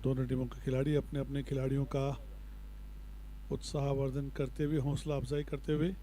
दोनों टीमों के खिलाड़ी अपने अपने खिलाड़ियों का उत्साहवर्धन करते हुए, हौसला अफजाई करते हुए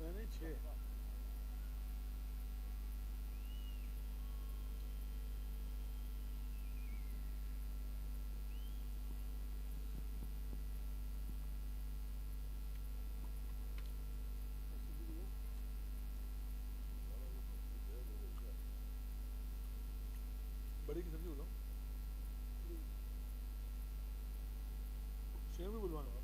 मैंने 6 बड़ी की सब्जी बोला, शेर भी बुलवाना।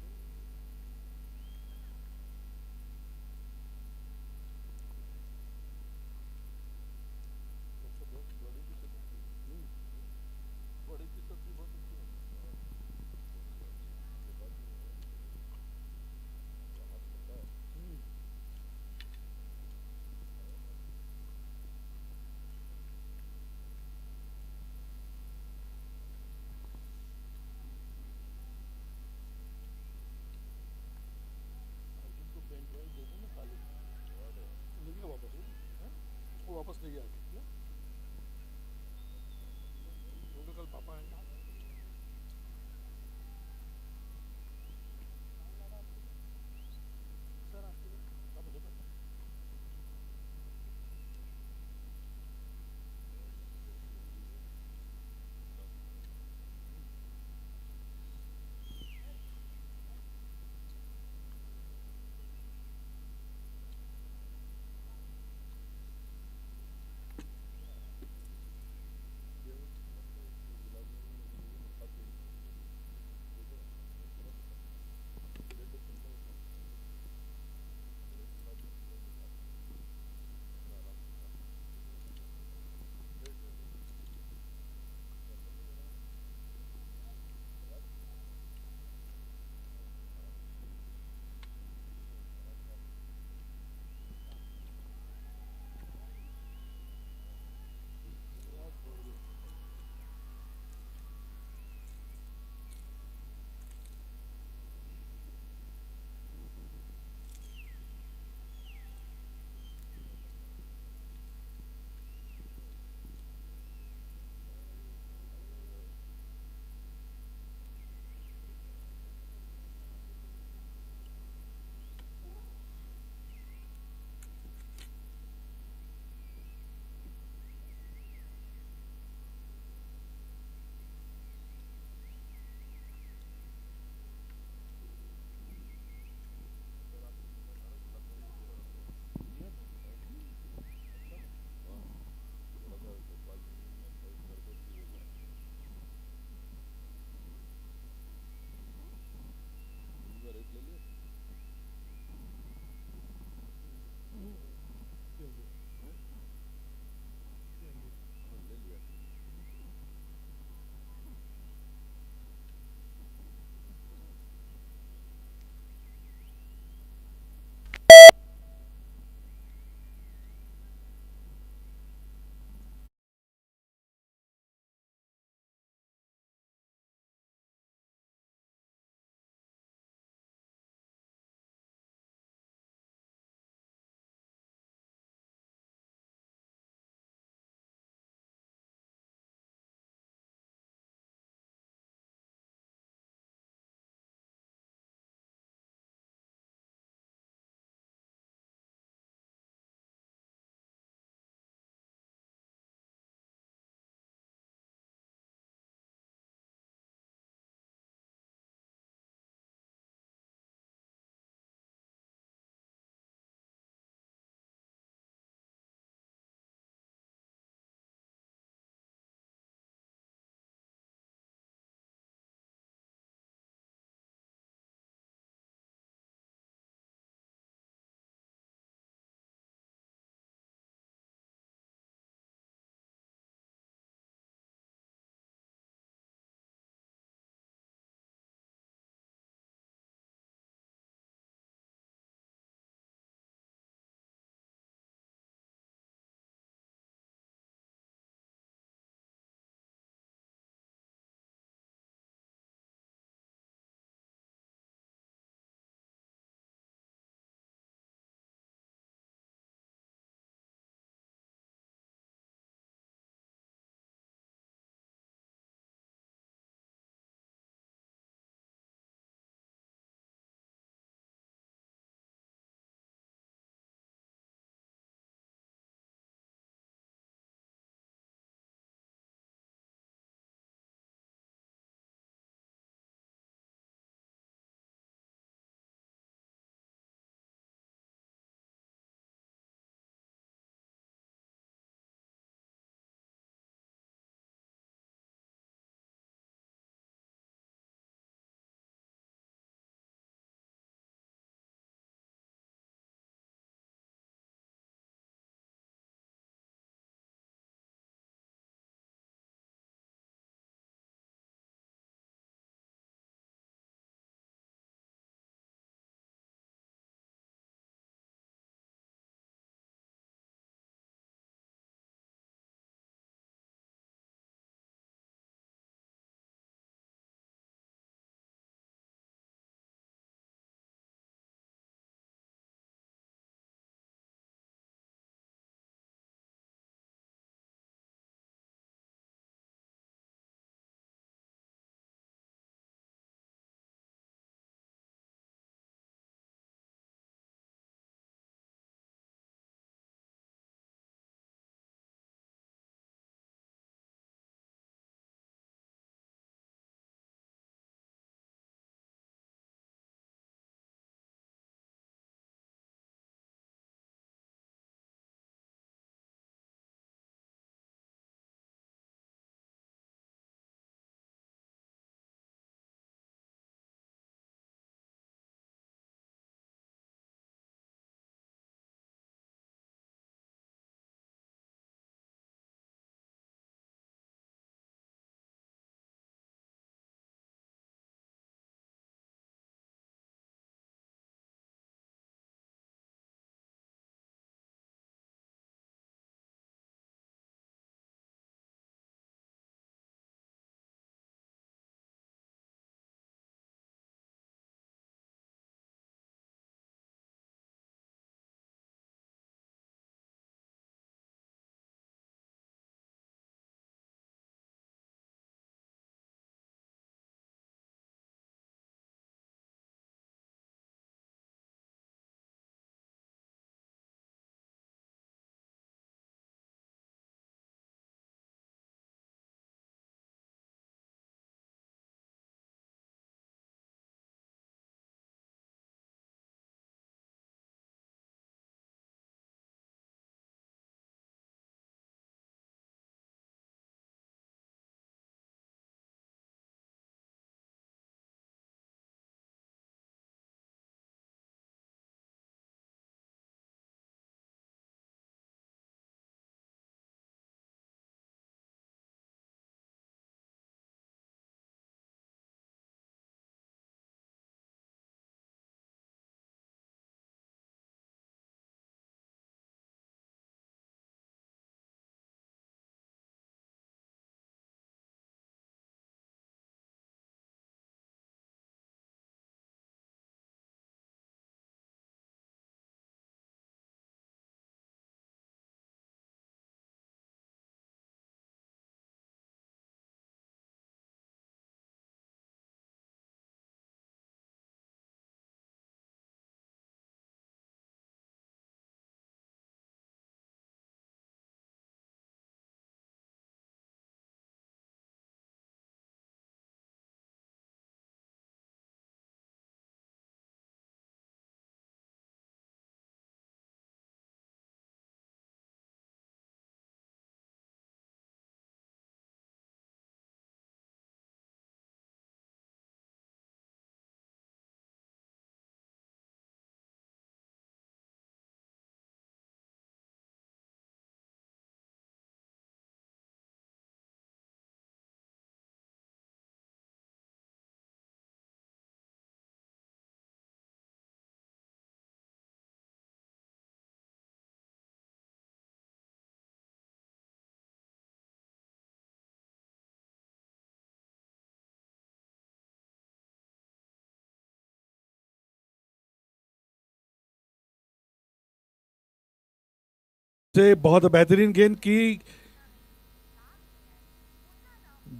से बहुत बेहतरीन गेंद की,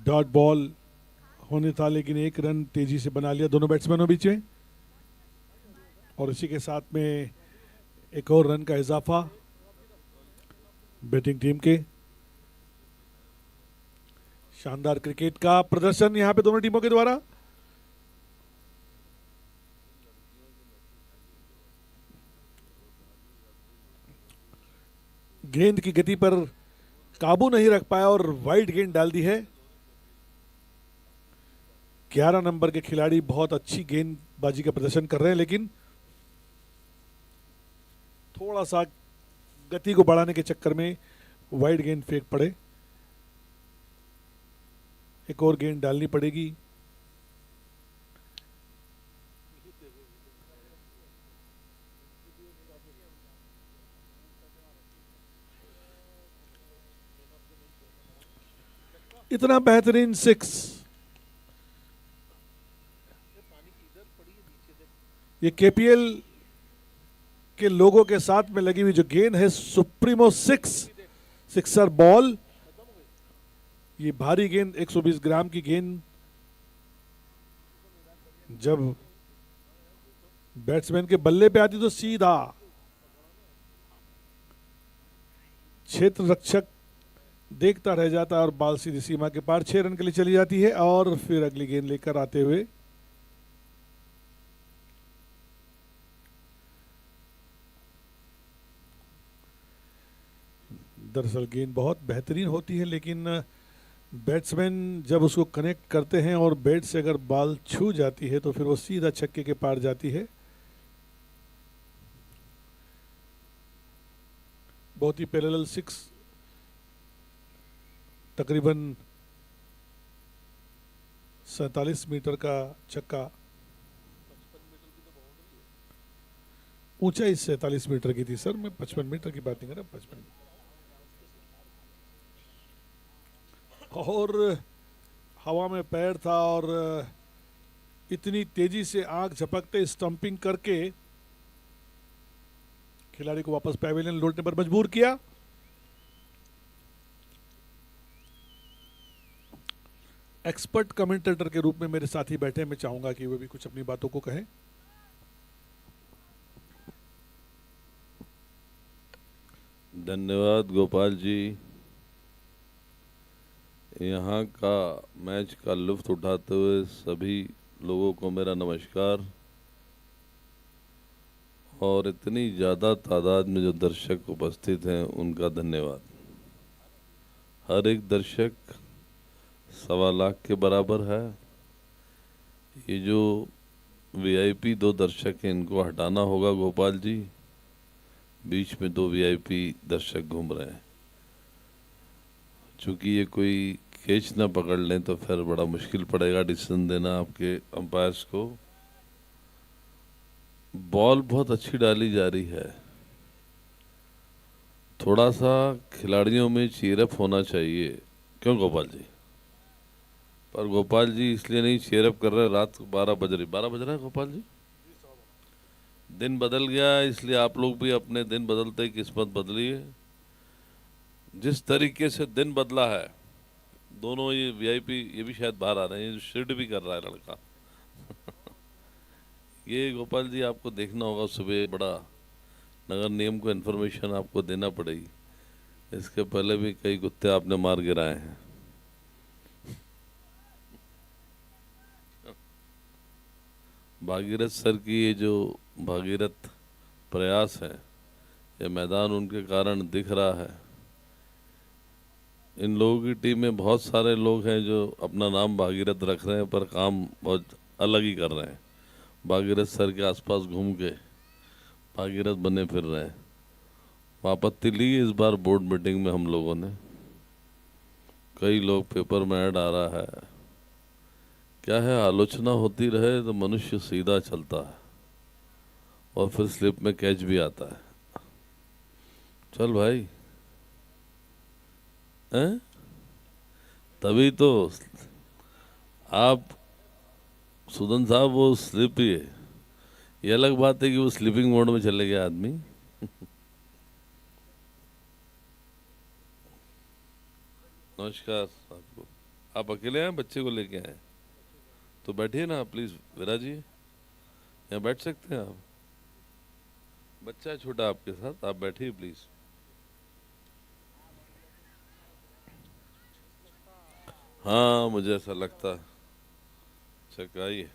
डॉट बॉल होने था लेकिन एक रन तेजी से बना लिया दोनों बैट्समैनों बीच में, और इसी के साथ में एक और रन का इजाफा बैटिंग टीम के। शानदार क्रिकेट का प्रदर्शन यहां पे दोनों टीमों के द्वारा। गेंद की गति पर काबू नहीं रख पाया और वाइड गेंद डाल दी है। 11 नंबर के खिलाड़ी बहुत अच्छी गेंदबाजी का प्रदर्शन कर रहे हैं, लेकिन थोड़ा सा गति को बढ़ाने के चक्कर में वाइड गेंद फेंक पड़े। एक और गेंद डालनी पड़ेगी। इतना बेहतरीन सिक्स, ये केपीएल के लोगों के साथ में लगी हुई जो गेंद है, सुप्रीमो सिक्सर बॉल। ये भारी गेंद 120 ग्राम की गेंद जब बैट्समैन के बल्ले पे आती तो सीधा क्षेत्र रक्षक देखता रह जाता है और बॉल सीधी सीमा के पार 6 रन के लिए चली जाती है। और फिर अगली गेंद लेकर आते हुए दरअसल गेंद बहुत बेहतरीन होती है, लेकिन बैट्समैन जब उसको कनेक्ट करते हैं और बैट से अगर बॉल छू जाती है तो फिर वो सीधा छक्के के पार जाती है। बहुत ही पैरेलल सिक्स, तकरीबन 47 मीटर का छक्का, ऊंचाई 47 मीटर की थी सर, मैं 55 मीटर की बात नहीं कर रहा, 55। और हवा में पैर था और इतनी तेजी से आंख झपकते स्टंपिंग करके खिलाड़ी को वापस पैवेलियन लौटने पर मजबूर किया। एक्सपर्ट कमेंटेटर के रूप में मेरे साथी बैठे, मैं चाहूंगा कि वे भी कुछ अपनी बातों को कहें। धन्यवाद गोपाल जी। यहाँ का मैच का लुत्फ उठाते हुए सभी लोगों को मेरा नमस्कार, और इतनी ज़्यादा तादाद में जो दर्शक उपस्थित हैं उनका धन्यवाद। हर एक दर्शक 1.25 लाख के बराबर है। ये जो वीआईपी 2 दर्शक हैं इनको हटाना होगा गोपाल जी, बीच में 2 वीआईपी दर्शक घूम रहे हैं। चूंकि ये कोई कैच ना पकड़ लें तो फिर बड़ा मुश्किल पड़ेगा डिसीजन देना आपके अंपायर्स को। बॉल बहुत अच्छी डाली जा रही है, थोड़ा सा खिलाड़ियों में चीयरअप होना चाहिए। क्यों गोपाल जी? पर गोपाल जी इसलिए नहीं चीयरअप कर रहे, रात को 12 बज रहा है गोपाल जी, दिन बदल गया, इसलिए आप लोग भी अपने दिन बदलते ही किस्मत बदलिए। जिस तरीके से दिन बदला है, दोनों ये वीआईपी, ये भी शायद बाहर आ रहे हैं, शिफ्ट भी कर रहा है लड़का ये गोपाल जी आपको देखना होगा, सुबह बड़ा नगर निगम को इन्फॉर्मेशन आपको देना पड़ेगी। इसके पहले भी कई कुत्ते आपने मार गिराए हैं। भागीरथ सर की ये जो भागीरथ प्रयास है, ये मैदान उनके कारण दिख रहा है। इन लोगों की टीम में बहुत सारे लोग हैं जो अपना नाम भागीरथ रख रहे हैं, पर काम बहुत अलग ही कर रहे हैं। भागीरथ सर के आसपास घूम के भागीरथ बने फिर रहे हैं। आपत्ति ली इस बार बोर्ड मीटिंग में हम लोगों ने, कई लोग पेपर में ऐड आ रहा है, क्या है, आलोचना होती रहे तो मनुष्य सीधा चलता है और फिर स्लिप में कैच भी आता है। चल भाई, हैं? तभी तो आप सुदन साहब, वो स्लिप ही है। ये अलग बात है कि वो स्लीपिंग मोड में चले गया आदमी नमस्कार आपको। आप अकेले हैं, बच्चे को लेके आए? तो बैठिए ना प्लीज विराज जी, यहाँ बैठ सकते हैं आप। बच्चा है छोटा आपके साथ, आप बैठिए प्लीज। हाँ मुझे ऐसा लगता। अच्छा आइए।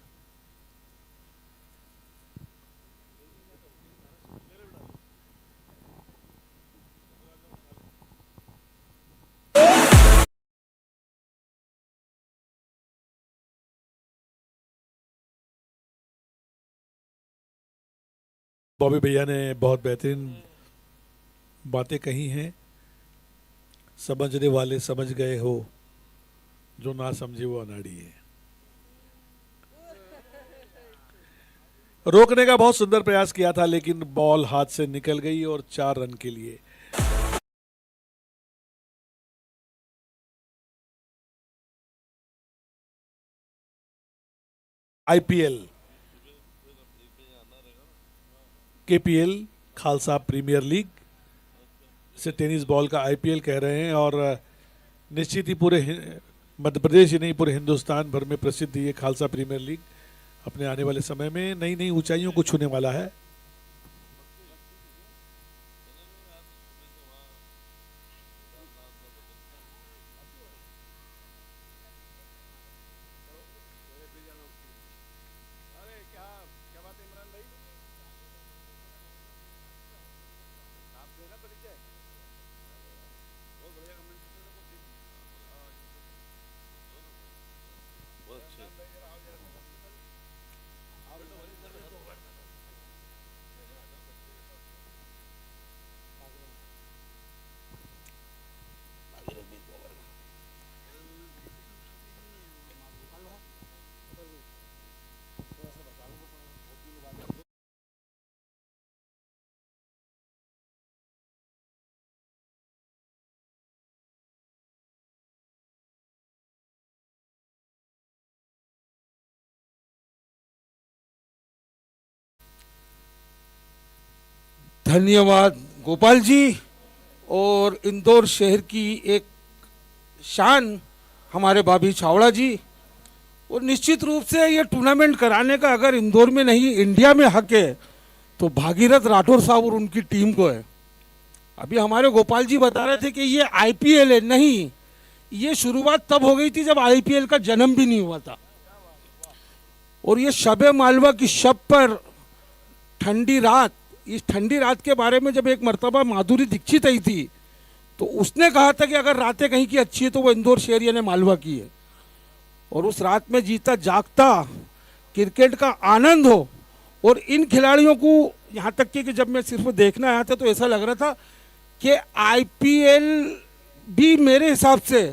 बॉबी भैया ने बहुत बेहतरीन बातें कही हैं। समझने वाले समझ गए हो, जो ना समझे वो अनाड़ी है। रोकने का बहुत सुंदर प्रयास किया था, लेकिन बॉल हाथ से निकल गई और 4 रन के लिए IPL, KPL Khalsa premier league से टेनिस बॉल का आईपीएल कह रहे हैं। और निश्चित ही पूरे मध्य प्रदेश ही नहीं, पूरे हिंदुस्तान भर में प्रसिद्ध ये खालसा प्रीमियर लीग अपने आने वाले समय में नई नई ऊंचाइयों को छूने वाला है। धन्यवाद गोपाल जी। और इंदौर शहर की एक शान हमारे भाभी छावड़ा जी। और निश्चित रूप से ये टूर्नामेंट कराने का अगर इंदौर में नहीं इंडिया में हक है तो भागीरथ राठौर साहब और उनकी टीम को है। अभी हमारे गोपाल जी बता रहे थे कि ये आईपीएल है, नहीं, ये शुरुआत तब हो गई थी जब आईपीएल का जन्म भी नहीं हुआ था। और ये शबे मालवा की शब पर ठंडी रात, इस ठंडी रात के बारे में जब एक मर्तबा माधुरी दीक्षित आई थी तो उसने कहा था कि अगर रातें कहीं की अच्छी है तो वो इंदौर शहर यानी मालवा की है। और उस रात में जीता जागता क्रिकेट का आनंद हो। और इन खिलाड़ियों को यहाँ तक कि जब मैं सिर्फ देखना आया था तो ऐसा लग रहा था कि आईपीएल भी मेरे हिसाब से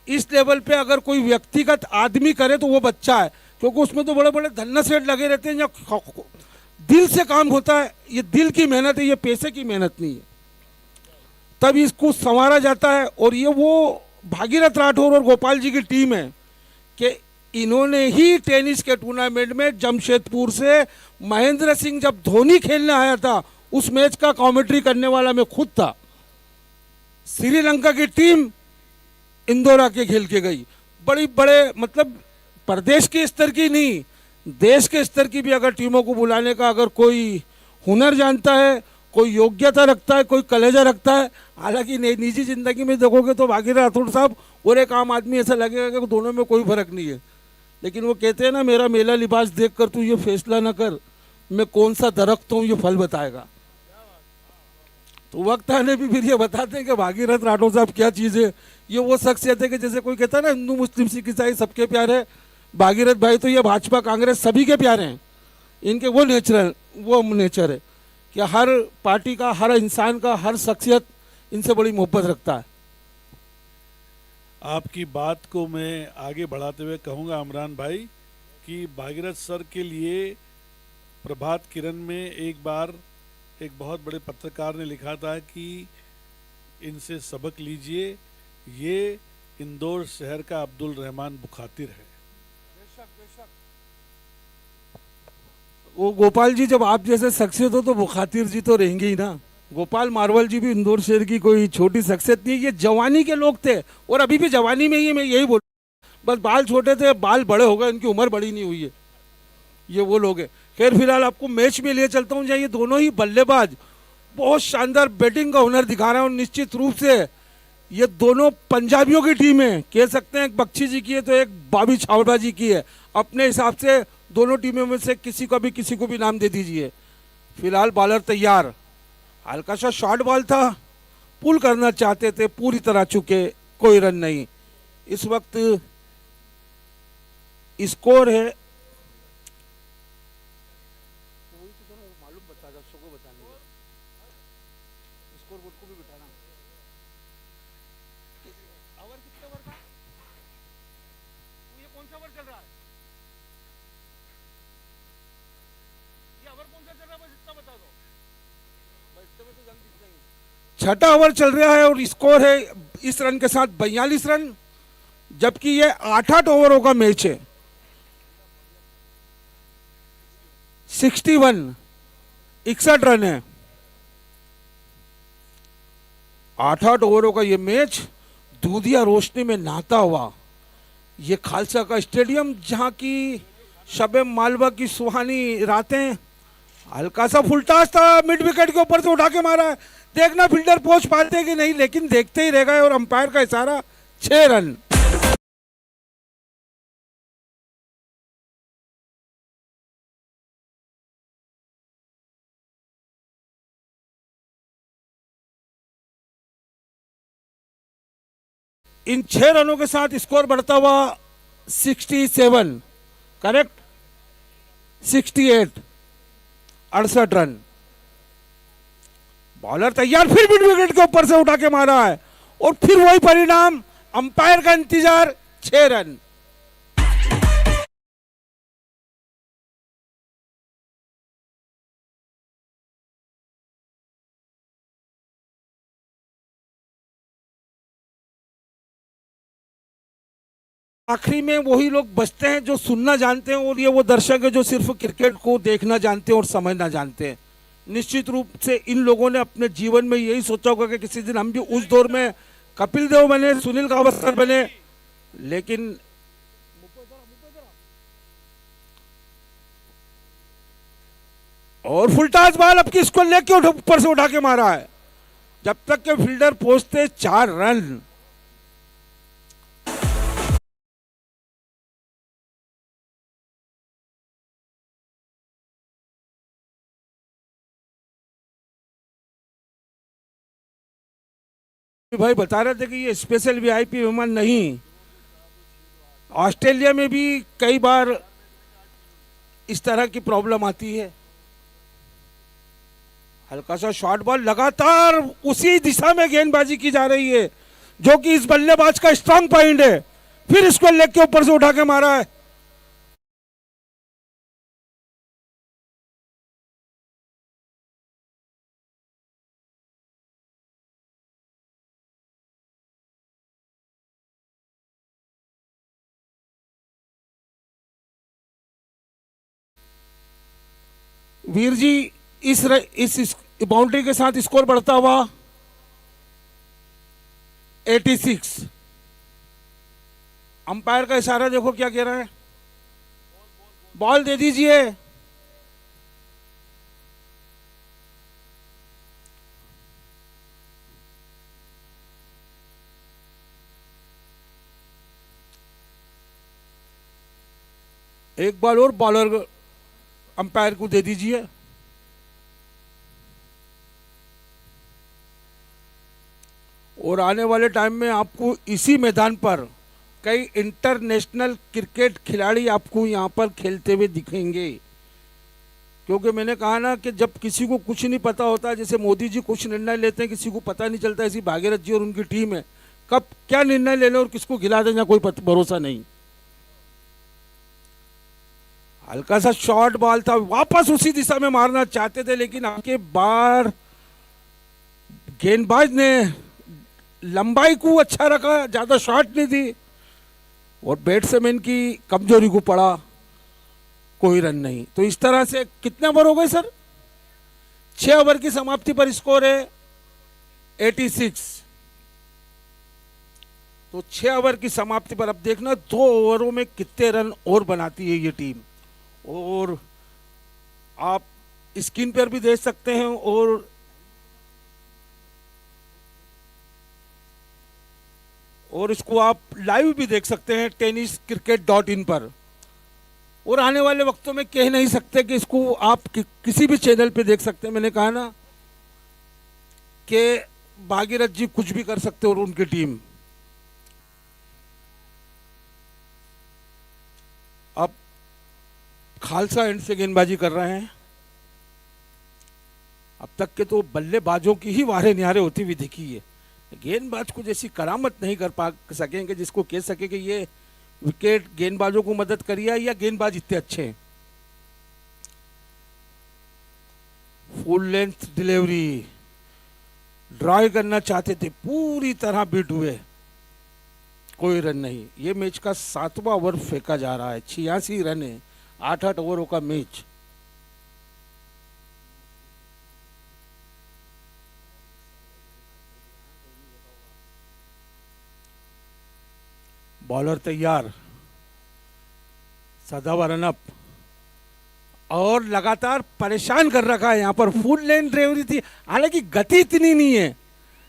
इस लेवल पे अगर कोई व्यक्तिगत आदमी करे तो वो बच्चा है, क्योंकि उसमें तो बड़े बड़े धन्ना सेठ लगे रहते हैं, या दिल से काम होता है। ये दिल की मेहनत है, ये पैसे की मेहनत नहीं है। तब इसको संवारा जाता है। और ये वो भागीरथ राठौर और गोपाल जी की टीम है कि इन्होंने ही टेनिस के टूर्नामेंट में जमशेदपुर से महेंद्र सिंह जब धोनी खेलने आया था उस मैच का कमेंट्री करने वाला मैं खुद था। श्रीलंका की टीम इंदौर आके खेल के गई। बड़ी बड़े मतलब प्रदेश के स्तर की नहीं, देश के स्तर की भी अगर टीमों को बुलाने का अगर कोई हुनर जानता है, कोई योग्यता रखता है, कोई कलेजा रखता है। हालांकि निजी जिंदगी में देखोगे तो भागीरथ राठौर साहब और एक आम आदमी ऐसा लगेगा कि दोनों में कोई फर्क नहीं है। लेकिन वो कहते हैं ना, मेरा मेला लिबास देखकर तू ये फैसला ना कर मैं कौन सा दरख्त हूँ, ये फल बताएगा। तो वक्त आने भी फिर ये बताते हैं कि भागीरथ राठौर साहब क्या चीज़ है। ये वो शख्सियत है कि जैसे कोई कहता है ना हिंदू मुस्लिम सिख ईसाई सबके प्यारे, भागीरथ भाई तो ये भाजपा कांग्रेस सभी के प्यारे हैं। इनके वो नेचर है कि हर पार्टी का, हर इंसान का, हर शख्सियत इनसे बड़ी मोहब्बत रखता है। आपकी बात को मैं आगे बढ़ाते हुए कहूँगा इमरान भाई कि भागीरथ सर के लिए प्रभात किरण में एक बार एक बहुत बड़े पत्रकार ने लिखा था कि इनसे सबक लीजिए, ये इंदौर शहर का अब्दुल रहमान बुखातिर है। वो गोपाल जी, जब आप जैसे शख्सियत हो तो बुखातिर जी तो रहेंगे ही ना, गोपाल मार्वल जी भी इंदौर शहर की कोई छोटी शख्सियत नहीं है, ये जवानी के लोग थे और अभी भी जवानी में ही है, मैं यही बोल, बस बाल छोटे थे, बाल बड़े हो गए, इनकी उम्र बड़ी नहीं हुई है, ये वो लोग हैं। खैर फिलहाल आपको मैच में लिए चलता हूँ जहाँ ये दोनों ही बल्लेबाज बहुत शानदार बैटिंग का हुनर दिखा रहे हैं और निश्चित रूप से ये दोनों पंजाबियों की टीम है, कह सकते हैं एक बख्शी जी की है तो एक बाबी छावड़ा जी की है। अपने हिसाब से दोनों टीमों में से किसी को भी नाम दे दीजिए। फिलहाल बॉलर तैयार, हल्का सा शॉर्ट बॉल था, पुल करना चाहते थे, पूरी तरह चुके, कोई रन नहीं। इस वक्त स्कोर है, छठा ओवर चल रहा है और स्कोर है इस रन के साथ 42 रन, जबकि ये 8-8 ओवरों का मैच है। 61 रन है, 8-8 ओवरों का ये मैच दूधिया रोशनी में नहाता हुआ ये खालसा का स्टेडियम, जहां की शबे मालवा की सुहानी रातें। हल्का सा फुलटास था, मिड विकेट के ऊपर से उठा के मारा है, देखना फील्डर पहुंच पाते कि नहीं, लेकिन देखते ही रह गए और अंपायर का इशारा 6 रन। इन 6 रनों के साथ स्कोर बढ़ता हुआ 67, करेक्ट 68, 68 रन। बॉलर तैयार, फिर मिड विकेट के ऊपर से उठा के मारा है और फिर वही परिणाम, अंपायर का इंतजार, 6 रन। आखिरी में वही लोग बचते हैं जो सुनना जानते हैं और ये वो दर्शक है जो सिर्फ क्रिकेट को देखना जानते हैं और समझना जानते हैं। निश्चित रूप से इन लोगों ने अपने जीवन में यही सोचा होगा कि किसी दिन हम भी उस दौर में कपिल देव बने, सुनील गावस्कर बने, लेकिन और फुलटास बॉल अब किसको लेके ऊपर से उठा के मारा है, जब तक के फील्डर पहुंचते 4 रन। भाई बता रहे थे कि ये स्पेशल वीआईपी विमान नहीं, ऑस्ट्रेलिया में भी कई बार इस तरह की प्रॉब्लम आती है। हल्का सा शॉर्ट बॉल, लगातार उसी दिशा में गेंदबाजी की जा रही है जो कि इस बल्लेबाज का स्ट्रांग पॉइंट है, फिर इसको लेग के ऊपर से उठा के मारा है। वीर जी इस बाउंड्री के साथ स्कोर बढ़ता हुआ 86। अंपायर का इशारा देखो क्या कह रहा है, बॉल दे दीजिए। एक बॉल और बॉलर अंपायर को दे दीजिए। और आने वाले टाइम में आपको इसी मैदान पर कई इंटरनेशनल क्रिकेट खिलाड़ी आपको यहाँ पर खेलते हुए दिखेंगे, क्योंकि मैंने कहा ना कि जब किसी को कुछ नहीं पता होता, जैसे मोदी जी कुछ निर्णय लेते हैं किसी को पता नहीं चलता, ऐसी भागीरथ जी और उनकी टीम है कब क्या निर्णय ले लें और किसको खिला देना कोई भरोसा नहीं। हल्का सा शॉर्ट बॉल था, वापस उसी दिशा में मारना चाहते थे, लेकिन आपके बार गेंदबाज ने लंबाई को अच्छा रखा, ज्यादा शॉट नहीं दी और बैट्समैन की कमजोरी को पड़ा, कोई रन नहीं। तो इस तरह से कितने ओवर हो गए सर? 6 ओवर की समाप्ति पर स्कोर है 86। तो 6 ओवर की समाप्ति पर अब देखना 2 ओवरों में कितने रन और बनाती है ये टीम। और आप स्क्रीन पर भी देख सकते हैं और इसको आप लाइव भी देख सकते हैं tenniscricket.in पर। और आने वाले वक्तों में कह नहीं सकते कि इसको आप किसी भी चैनल पे देख सकते हैं। मैंने कहा ना कि भागीरथ जी कुछ भी कर सकते और उनकी टीम। अब खालसा एंड से गेंदबाजी कर रहे हैं। अब तक के तो बल्लेबाजों की ही वारे न्यारे होती हुई दिखी है, गेंदबाज को जैसी करामत नहीं कर पा सकेंगे जिसको कह सके कि ये विकेट गेंदबाजों को मदद करी है या गेंदबाज इतने अच्छे हैं। फुल लेंथ डिलीवरी, ड्राई करना चाहते थे, पूरी तरह बीट हुए, कोई रन नहीं। ये मैच का 7वां ओवर फेंका जा रहा है। 86 रन है, 8-8 ओवरों का मैच। बॉलर तैयार, सदावा रनअप, और लगातार परेशान कर रखा है यहाँ पर। फुल लेंथ डिलीवरी थी, हालांकि गति इतनी नहीं है,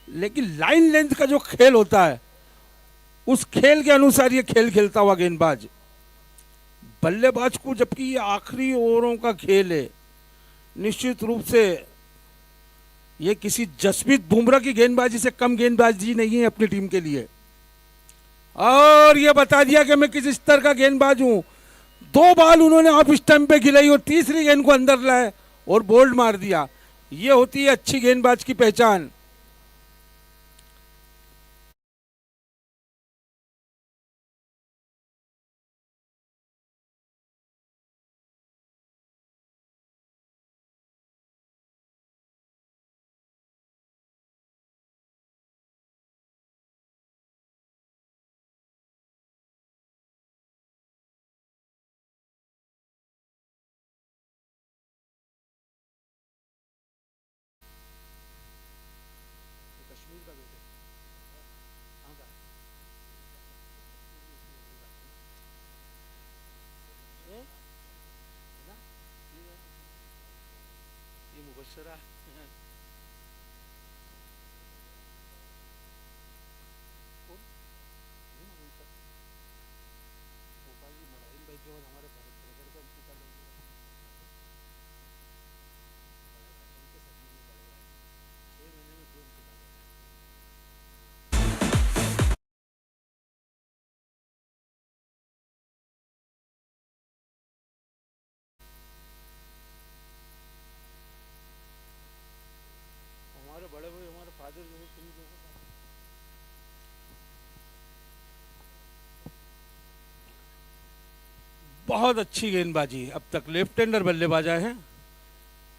लेकिन लाइन लेंथ का जो खेल होता है उस खेल के अनुसार ये खेल खेलता हुआ गेंदबाज। बल्लेबाज को, जबकि ये आखिरी ओवरों का खेल है, निश्चित रूप से ये किसी जसप्रीत बुमराह की गेंदबाजी से कम गेंदबाजी नहीं है अपनी टीम के लिए। और ये बता दिया कि मैं किस स्तर का गेंदबाज हूं। 2 बॉल उन्होंने ऑफ स्टंप पे खिलाई और तीसरी गेंद को अंदर लाए और बोल्ड मार दिया। ये होती है अच्छी गेंदबाज की पहचान। हमारे बड़े भाई, हमारे फादर जो है, तुम जो बहुत अच्छी गेंदबाजी। अब तक लेफ्ट हैंडर बल्लेबाज आए हैं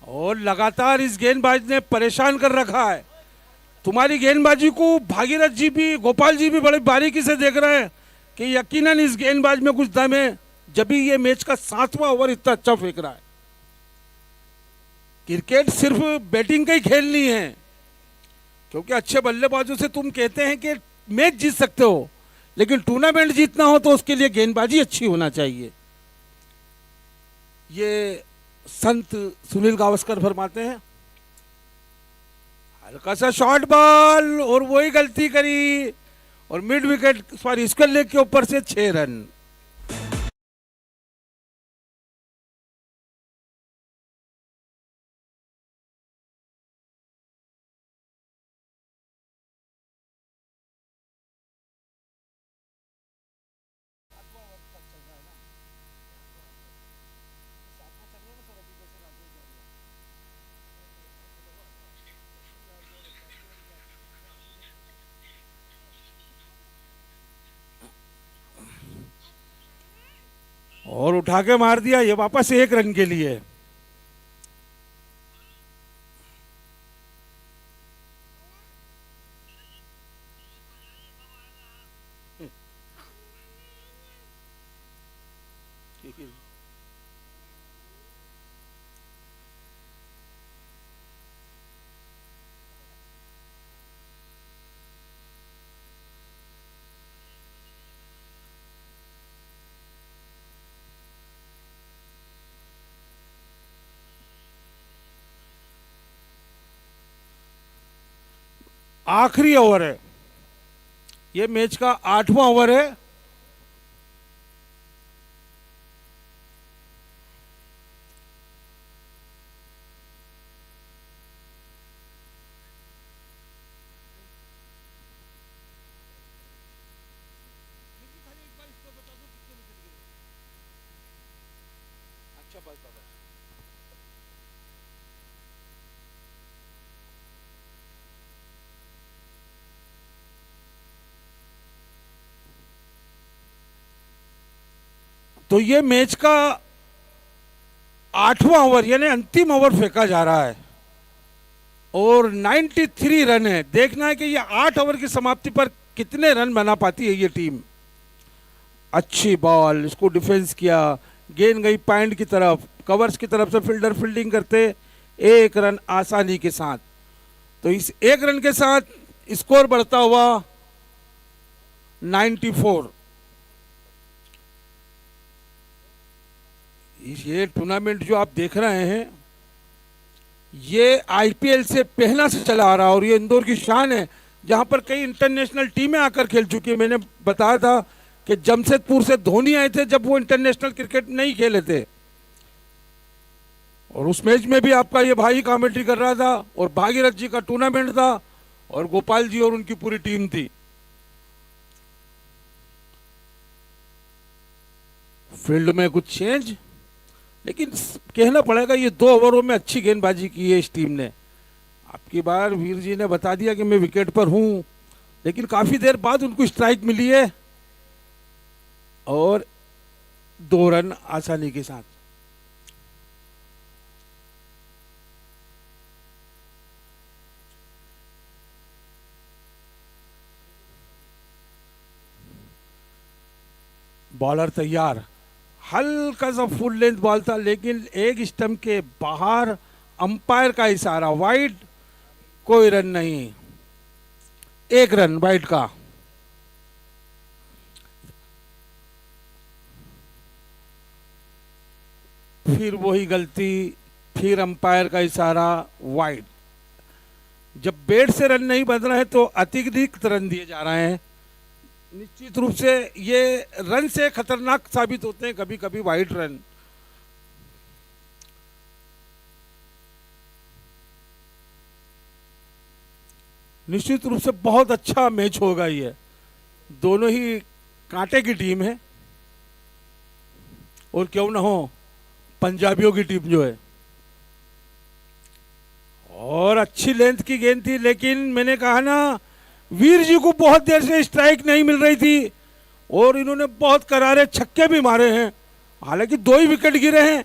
और लगातार इस गेंदबाज ने परेशान कर रखा है। तुम्हारी गेंदबाजी को भागीरथ जी भी, गोपाल जी भी बड़ी बारीकी से देख रहे हैं कि यकीनन इस गेंदबाज में कुछ दम है, जब भी ये मैच का 7वां ओवर इतना अच्छा फेंक रहा है। क्रिकेट सिर्फ बैटिंग का ही खेल नहीं है, क्योंकि अच्छे बल्लेबाजों से तुम कहते हैं कि मैच जीत सकते हो, लेकिन टूर्नामेंट जीतना हो तो उसके लिए गेंदबाजी अच्छी होना चाहिए। ये संत सुनील गावस्कर फरमाते हैं। हल्का सा शॉर्ट बॉल और वही गलती करी और mid wicket, sorry square leg के ऊपर से 6 रन। और उठा के मार दिया, ये वापस 1 रन के लिए। आखिरी ओवर है, ये मैच का 8वां ओवर है। तो ये मैच का 8वां ओवर यानी अंतिम ओवर फेंका जा रहा है और 93 रन है। देखना है कि ये 8 ओवर की समाप्ति पर कितने रन बना पाती है ये टीम। अच्छी बॉल, इसको डिफेंस किया, गेंद गई पॉइंट की तरफ, कवर्स की तरफ से फील्डर फील्डिंग करते 1 रन आसानी के साथ। तो इस 1 रन के साथ स्कोर बढ़ता हुआ 94। ये टूर्नामेंट जो आप देख रहे हैं ये आईपीएल से पहला से चला आ रहा है और ये इंदौर की शान है, जहां पर कई इंटरनेशनल टीमें आकर खेल चुकी है। मैंने बताया था कि जमशेदपुर से धोनी आए थे जब वो इंटरनेशनल क्रिकेट नहीं खेले थे, और उस मैच में भी आपका ये भाई कमेंट्री कर रहा था और भागीरथ जी का टूर्नामेंट था और गोपाल जी और उनकी पूरी टीम थी। फील्ड में कुछ चेंज, लेकिन कहना पड़ेगा ये 2 ओवरों में अच्छी गेंदबाजी की है इस टीम ने। आपकी बार वीर जी ने बता दिया कि मैं विकेट पर हूं, लेकिन काफी देर बाद उनको स्ट्राइक मिली है और 2 रन आसानी के साथ। बॉलर तैयार, हल्का सा फुल लेंथ बॉल था लेकिन एक स्टंप के बाहर, अंपायर का इशारा, वाइड, कोई रन नहीं, 1 रन वाइड का। फिर वही गलती, फिर अंपायर का इशारा, वाइड। जब बैट से रन नहीं बन रहा है तो अतिरिक्त रन दिए जा रहे हैं। निश्चित रूप से ये रन से खतरनाक साबित होते हैं कभी कभी वाइड रन। निश्चित रूप से बहुत अच्छा मैच होगा ये, दोनों ही कांटे की टीम है और क्यों ना हो पंजाबियों की टीम जो है। और अच्छी लेंथ की गेंद थी, लेकिन मैंने कहा ना वीर जी को बहुत देर से स्ट्राइक नहीं मिल रही थी और इन्होंने बहुत करारे छक्के भी मारे हैं। हालांकि 2 ही विकेट गिरे हैं,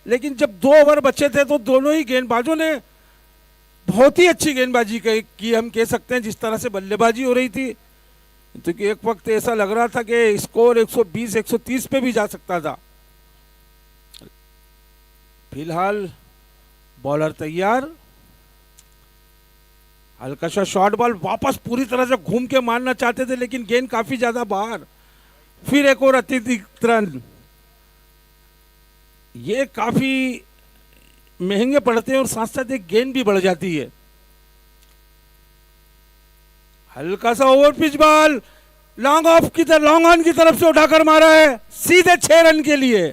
लेकिन जब 2 ओवर बचे थे तो दोनों ही गेंदबाजों ने बहुत ही अच्छी गेंदबाजी की हम कह सकते हैं। जिस तरह से बल्लेबाजी हो रही थी, क्योंकि एक वक्त ऐसा लग रहा था कि स्कोर 120-130 पे भी जा सकता था। फिलहाल बॉलर तैयार, हल्का सा शॉर्ट बॉल, वापस पूरी तरह से घूम के मारना चाहते थे लेकिन गेंद काफी ज्यादा बाहर। फिर एक और अतिरिक्त रन, ये काफी महंगे पड़ते हैं और साथ साथ एक गेंद भी बढ़ जाती है। हल्का सा over pitch ball, long off की तरफ, लॉन्ग ऑन की तरफ से उठाकर मारा है सीधे 6 रन के लिए।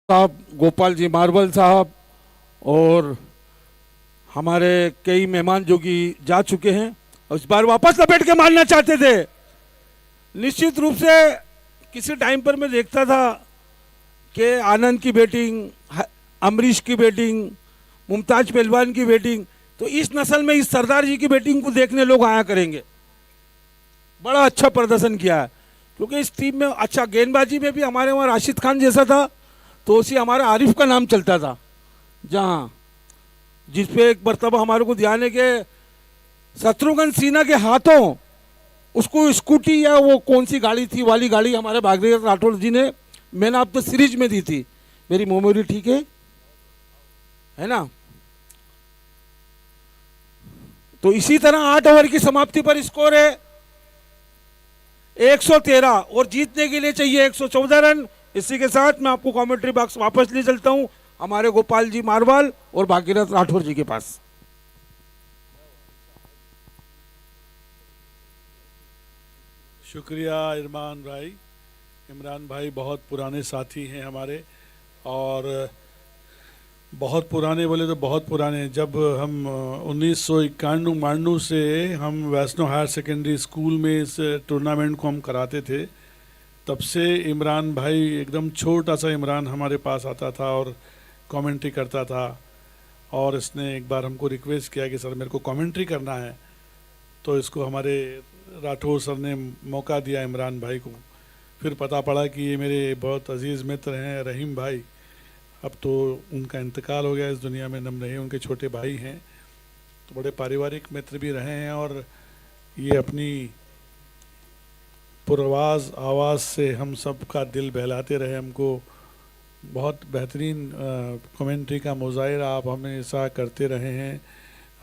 साहब, गोपाल जी मार्बल साहब और हमारे कई मेहमान जो कि जा चुके हैं और इस बार वापस लपेट के मारना चाहते थे। निश्चित रूप से किसी टाइम पर मैं देखता था कि आनंद की बैटिंग, अमरीश की बैटिंग, मुमताज पहलवान की बैटिंग, तो इस नस्ल में इस सरदार जी की बैटिंग को देखने लोग आया करेंगे। बड़ा अच्छा प्रदर्शन किया है, क्योंकि इस टीम में अच्छा गेंदबाजी में भी हमारे वहाँ राशिद खान जैसा था, तो उसी हमारा आरिफ का नाम चलता था, जहाँ जिसपे एक मरतबा हमारे को ध्यान है कि शत्रुघ्न सिन्हा के हाथों उसको स्कूटी या वो कौन सी गाड़ी थी वाली गाड़ी हमारे भागीरथ राठौड़ जी ने, मैंने आपको सीरीज में दी थी, मेरी मेमोरी ठीक है ना। तो इसी तरह 8 ओवर की समाप्ति पर स्कोर है 113 और जीतने के लिए चाहिए 114 रन। इसी के साथ मैं आपको कमेंट्री बॉक्स वापस ले चलता हूं हमारे गोपाल जी मारवाल और भागीरथ राठौर जी के पास। शुक्रिया इमरान भाई बहुत पुराने साथी हैं हमारे, और बहुत पुराने बोले तो बहुत पुराने। जब हम 1991 से हम वैष्णो हायर सेकेंडरी स्कूल में इस टूर्नामेंट को हम कराते थे, तब से इमरान भाई, एकदम छोटा सा इमरान हमारे पास आता था और कमेंट्री करता था। और इसने एक बार हमको रिक्वेस्ट किया कि सर मेरे को कमेंट्री करना है, तो इसको हमारे राठौर सर ने मौका दिया इमरान भाई को। फिर पता पड़ा कि ये मेरे बहुत अजीज़ मित्र हैं रहीम भाई, अब तो उनका इंतकाल हो गया इस दुनिया में, नम रहे, उनके छोटे भाई हैं, तो बड़े पारिवारिक मित्र भी रहे हैं। और ये अपनी पुरवाज आवाज़ से हम सब का दिल बहलाते रहे। हमको बहुत बेहतरीन कमेंट्री का मुजाहिरा आप हमेशा करते रहे हैं।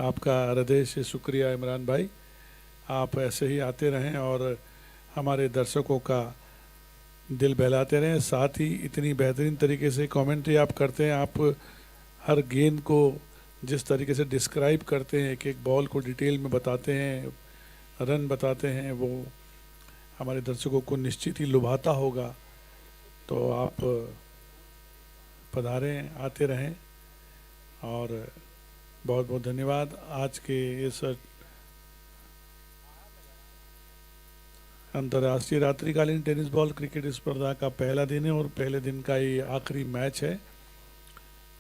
आपका हृदय से शुक्रिया इमरान भाई, आप ऐसे ही आते रहें और हमारे दर्शकों का दिल बहलाते रहें। साथ ही इतनी बेहतरीन तरीके से कमेंट्री आप करते हैं, आप हर गेंद को जिस तरीके से डिस्क्राइब करते हैं, एक एक बॉल को डिटेल में बताते हैं, रन बताते हैं, वो हमारे दर्शकों को निश्चित ही लुभाता होगा। तो आप पधारें, आते रहें, और बहुत बहुत धन्यवाद। आज के इस अंतर्राष्ट्रीय रात्रिकालीन टेनिस बॉल क्रिकेट स्पर्धा का पहला दिन है और पहले दिन का ये आखिरी मैच है।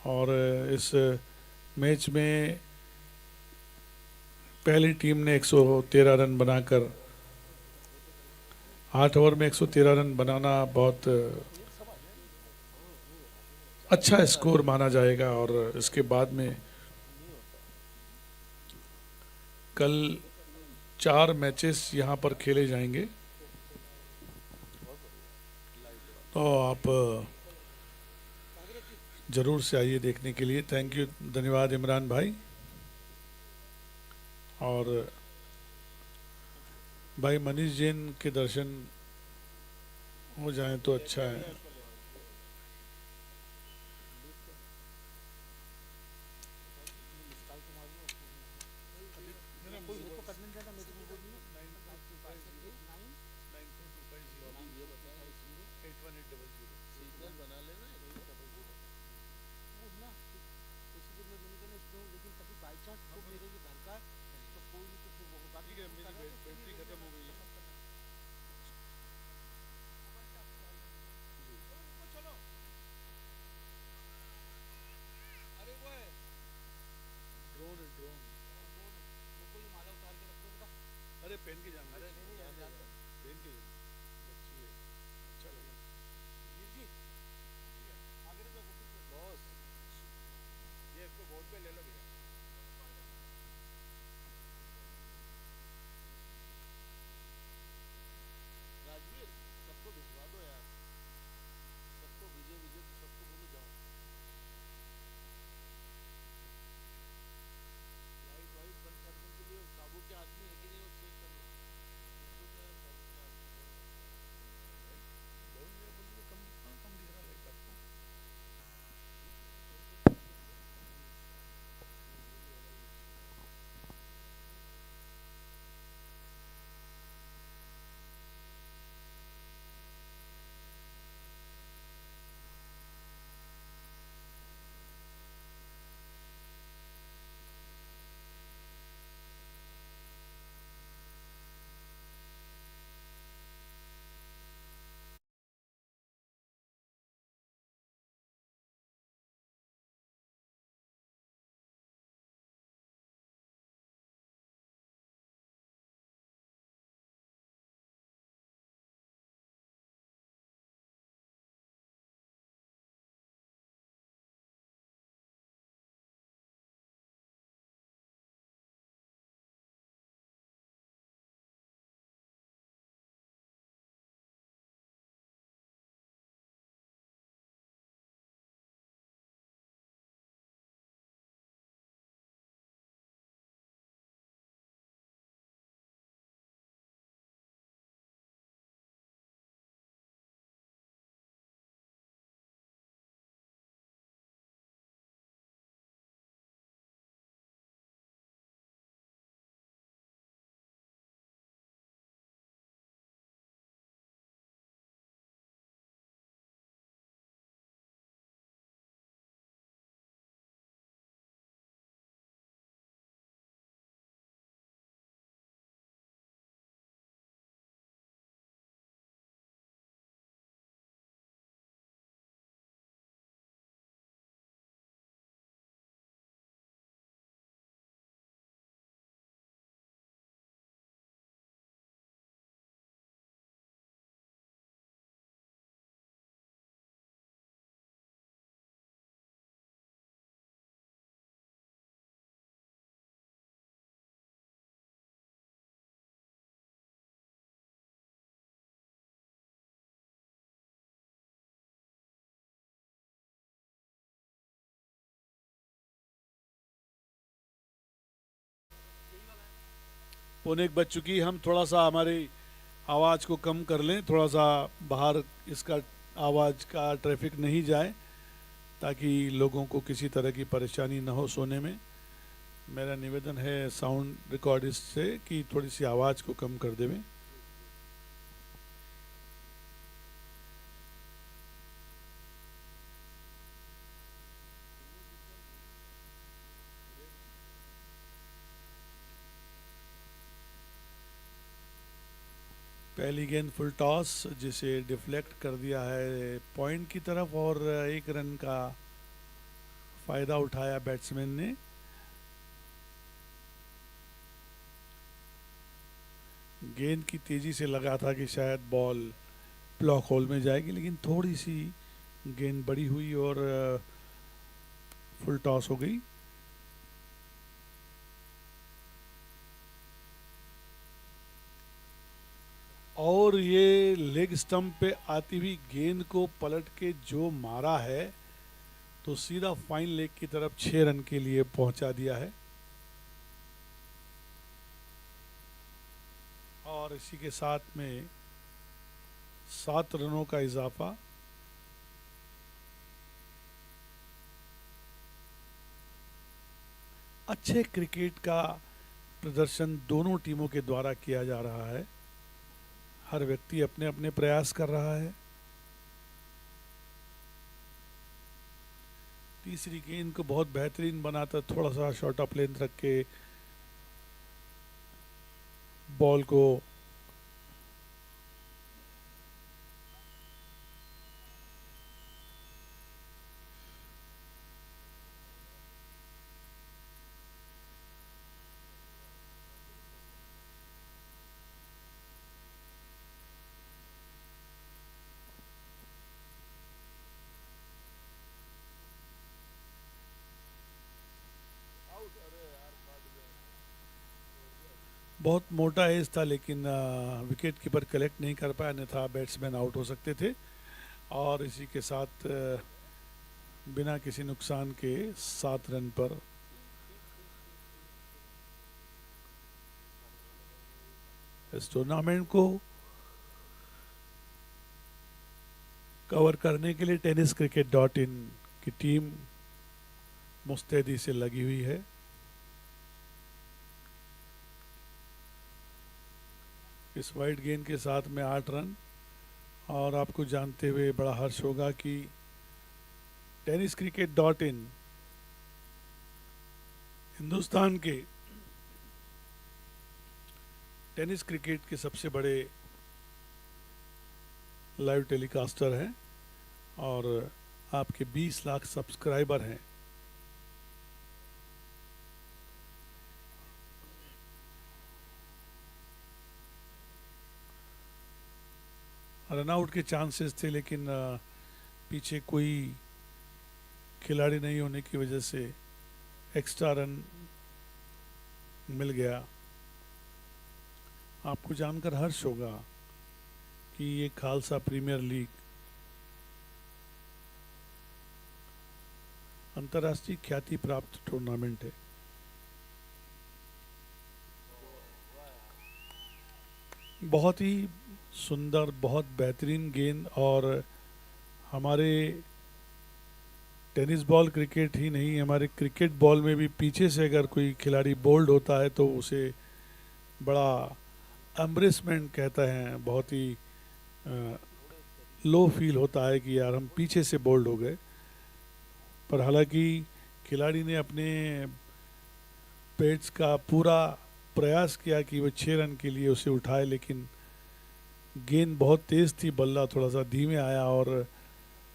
और इस मैच में पहली टीम ने 113 रन बनाकर, 8 ओवर में 113 रन बनाना बहुत अच्छा स्कोर माना जाएगा। और इसके बाद में कल 4 मैचेस यहाँ पर खेले जाएंगे, तो आप ज़रूर से आइए देखने के लिए। थैंक यू, धन्यवाद इमरान भाई। और भाई मनीष जैन के दर्शन हो जाएं तो अच्छा है। पौने 1 बज चुकी। हम थोड़ा सा हमारी आवाज़ को कम कर लें, थोड़ा सा बाहर इसका आवाज़ का ट्रैफिक नहीं जाए, ताकि लोगों को किसी तरह की परेशानी ना हो सोने में। मेरा निवेदन है साउंड रिकॉर्डिस्ट से कि थोड़ी सी आवाज़ को कम कर देवें। पहली गेंद फुल टॉस, जिसे डिफ्लेक्ट कर दिया है पॉइंट की तरफ, और 1 रन का फायदा उठाया बैट्समैन ने। गेंद की तेजी से लगा था कि शायद बॉल ब्लॉक होल में जाएगी, लेकिन थोड़ी सी गेंद बड़ी हुई और फुल टॉस हो गई। और ये लेग स्टंप पे आती हुई गेंद को पलट के जो मारा है, तो सीधा फाइन लेग की तरफ 6 रन के लिए पहुंचा दिया है। और इसी के साथ में 7 रनों का इजाफा। अच्छे क्रिकेट का प्रदर्शन दोनों टीमों के द्वारा किया जा रहा है। हर व्यक्ति अपने अपने प्रयास कर रहा है। तीसरी गेंद को बहुत बेहतरीन बनाता, थोड़ा सा शॉर्ट ऑफ लेंथ रख के बॉल को बहुत मोटा एज था, लेकिन विकेट कीपर कलेक्ट नहीं कर पाया, अन्यथा बैट्समैन आउट हो सकते थे। और इसी के साथ बिना किसी नुकसान के 7 रन पर इस टूर्नामेंट को कवर करने के लिए tenniscricket.in की टीम मुस्तैदी से लगी हुई है। इस वाइड गेंद के साथ में 8 रन। और आपको जानते हुए बड़ा हर्ष होगा कि tenniscricket.in हिंदुस्तान के टेनिस क्रिकेट के सबसे बड़े लाइव टेलीकास्टर हैं और आपके 20 लाख सब्सक्राइबर हैं। रनआउट के चांसेस थे, लेकिन पीछे कोई खिलाड़ी नहीं होने की वजह से एक्स्ट्रा रन मिल गया। आपको जानकर हर्ष होगा कि ये खालसा प्रीमियर लीग अंतर्राष्ट्रीय ख्याति प्राप्त टूर्नामेंट है। बहुत ही सुंदर, बहुत बेहतरीन गेंद। और हमारे टेनिस बॉल क्रिकेट ही नहीं, हमारे क्रिकेट बॉल में भी पीछे से अगर कोई खिलाड़ी बोल्ड होता है तो उसे बड़ा एम्ब्रेसमेंट कहते हैं, बहुत ही लो फील होता है कि यार हम पीछे से बोल्ड हो गए। पर हालांकि खिलाड़ी ने अपने पेट्स का पूरा प्रयास किया कि वो 6 रन के लिए उसे उठाए, लेकिन गेंद बहुत तेज़ थी, बल्ला थोड़ा सा धीमे आया और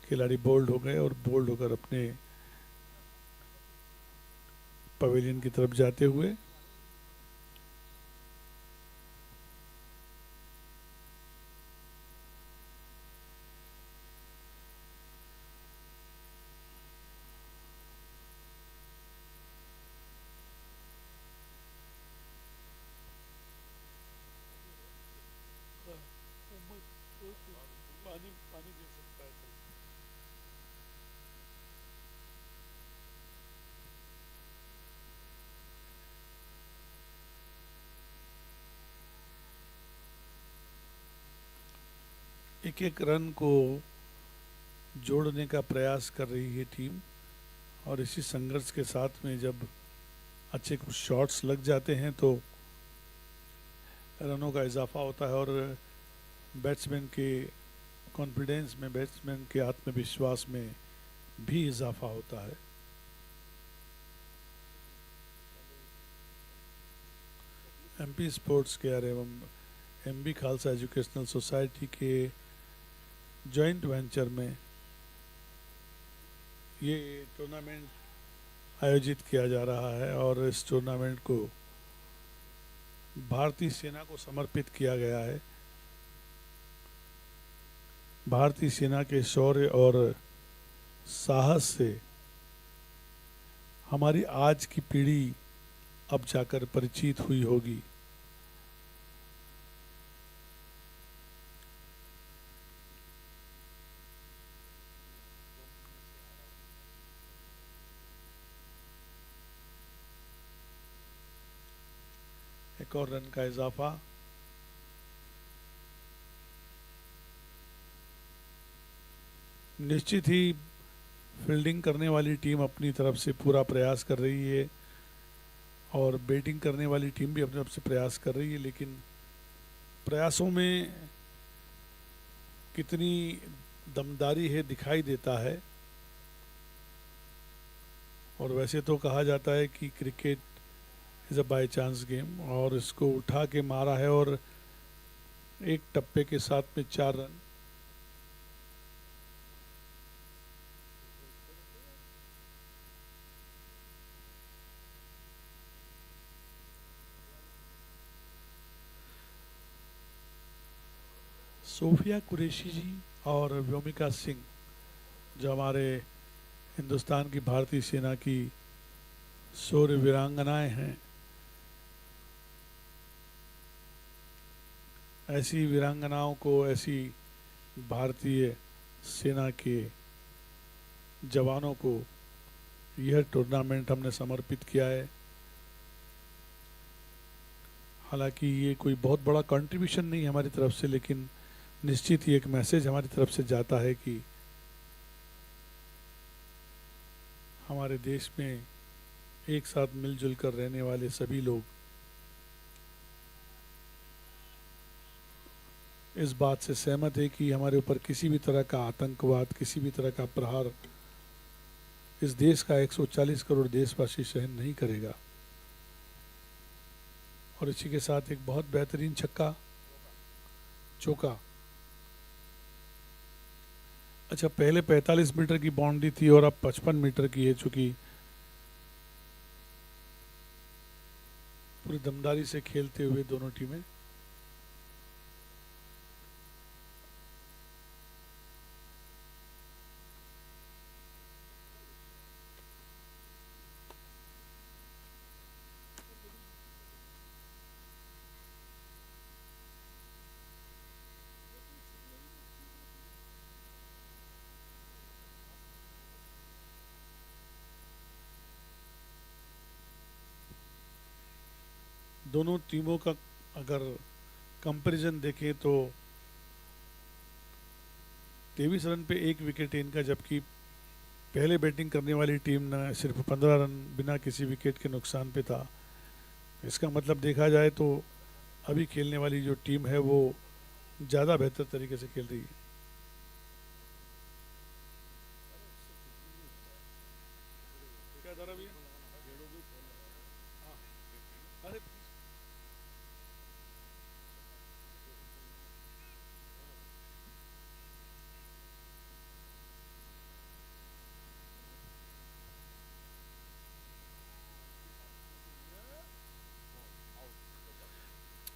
खिलाड़ी बोल्ड हो गए और बोल्ड होकर अपने पवेलियन की तरफ जाते हुए पानी दे सकता है। एक एक रन को जोड़ने का प्रयास कर रही है टीम, और इसी संघर्ष के साथ में जब अच्छे कुछ शॉट्स लग जाते हैं तो रनों का इजाफा होता है और बैट्समैन के कॉन्फिडेंस में, बैट्समैन के आत्मविश्वास में भी इजाफा होता है। एमपी स्पोर्ट्स केयर एवं एमबी खालसा एजुकेशनल सोसाइटी के जॉइंट वेंचर में ये टूर्नामेंट आयोजित किया जा रहा है और इस टूर्नामेंट को भारतीय सेना को समर्पित किया गया है। भारतीय सेना के शौर्य और साहस से हमारी आज की पीढ़ी अब जाकर परिचित हुई होगी। एक और रन का इजाफा। निश्चित ही फील्डिंग करने वाली टीम अपनी तरफ से पूरा प्रयास कर रही है और बैटिंग करने वाली टीम भी अपनी तरफ से प्रयास कर रही है, लेकिन प्रयासों में कितनी दमदारी है दिखाई देता है। और वैसे तो कहा जाता है कि cricket is a by chance game, और इसको उठा के मारा है और एक टप्पे के साथ में 4 रन। सोफिया कुरैशी जी और व्योमिका सिंह जो हमारे हिंदुस्तान की भारतीय सेना की शौर्य वीरांगनाएं हैं, ऐसी वीरांगनाओं को, ऐसी भारतीय सेना के जवानों को यह टूर्नामेंट हमने समर्पित किया है। हालांकि ये कोई बहुत बड़ा कंट्रीब्यूशन नहीं है हमारी तरफ से, लेकिन निश्चित ही एक मैसेज हमारी तरफ से जाता है कि हमारे देश में एक साथ मिलजुल कर रहने वाले सभी लोग इस बात से सहमत है कि हमारे ऊपर किसी भी तरह का आतंकवाद, किसी भी तरह का प्रहार इस देश का 140 करोड़ देशवासी सहन नहीं करेगा। और इसी के साथ एक बहुत बेहतरीन छक्का, चौका। अच्छा, पहले 45 मीटर की बाउंड्री थी और अब 55 मीटर की है, चूंकि पूरी दमदारी से खेलते हुए दोनों टीमें। दोनों टीमों का अगर कंपैरिजन देखें तो 23 रन पे 1 विकेट इनका, जबकि पहले बैटिंग करने वाली टीम ने सिर्फ 15 रन बिना किसी विकेट के नुकसान पे था। इसका मतलब देखा जाए तो अभी खेलने वाली जो टीम है वो ज़्यादा बेहतर तरीके से खेल रही है। क्या दारा भैया? अरे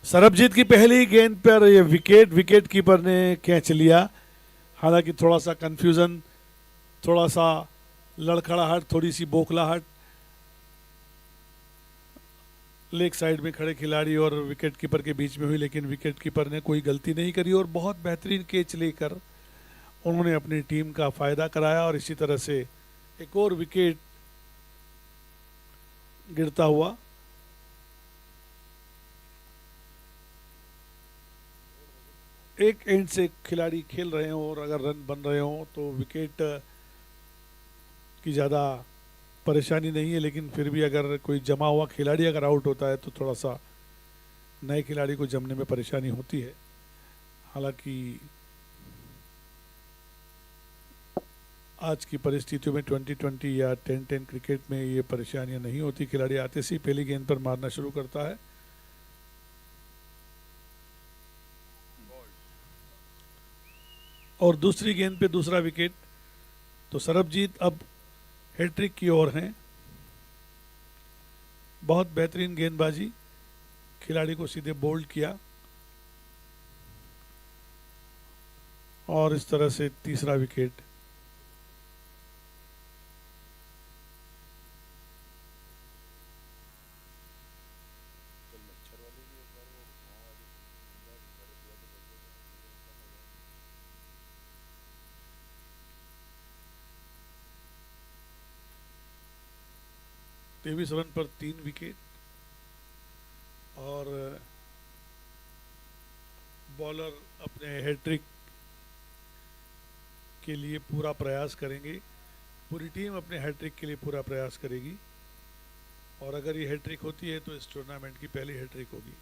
सरबजीत की पहली गेंद पर ये विकेट कीपर ने कैच लिया। हालांकि थोड़ा सा कंफ्यूजन, थोड़ा सा लड़खड़ाहट, थोड़ी सी बौखलाहट लेग साइड में खड़े खिलाड़ी और विकेट कीपर के बीच में हुई, लेकिन विकेट कीपर ने कोई गलती नहीं करी और बहुत बेहतरीन कैच लेकर उन्होंने अपनी टीम का फायदा कराया। और इसी तरह से एक और विकेट गिरता हुआ एक एंड से खिलाड़ी खेल रहे हों और अगर रन बन रहे हों तो विकेट की ज़्यादा परेशानी नहीं है, लेकिन फिर भी अगर कोई जमा हुआ खिलाड़ी अगर आउट होता है तो थोड़ा सा नए खिलाड़ी को जमने में परेशानी होती है। हालांकि आज की परिस्थितियों में 2020 या 10-10 क्रिकेट में ये परेशानियां नहीं होती। खिलाड़ी आते से ही पहली गेंद पर मारना शुरू करता है। और दूसरी गेंद पे दूसरा विकेट, तो सरबजीत अब हैट्रिक की ओर हैं। बहुत बेहतरीन गेंदबाजी, खिलाड़ी को सीधे बोल्ड किया और इस तरह से तीसरा विकेट। तेईस रन पर 3 विकेट और बॉलर अपने हैट्रिक के लिए पूरा प्रयास करेंगे। पूरी टीम अपने हैट्रिक के लिए पूरा प्रयास करेगी और अगर ये हैट्रिक होती है तो इस टूर्नामेंट की पहली हैट्रिक होगी।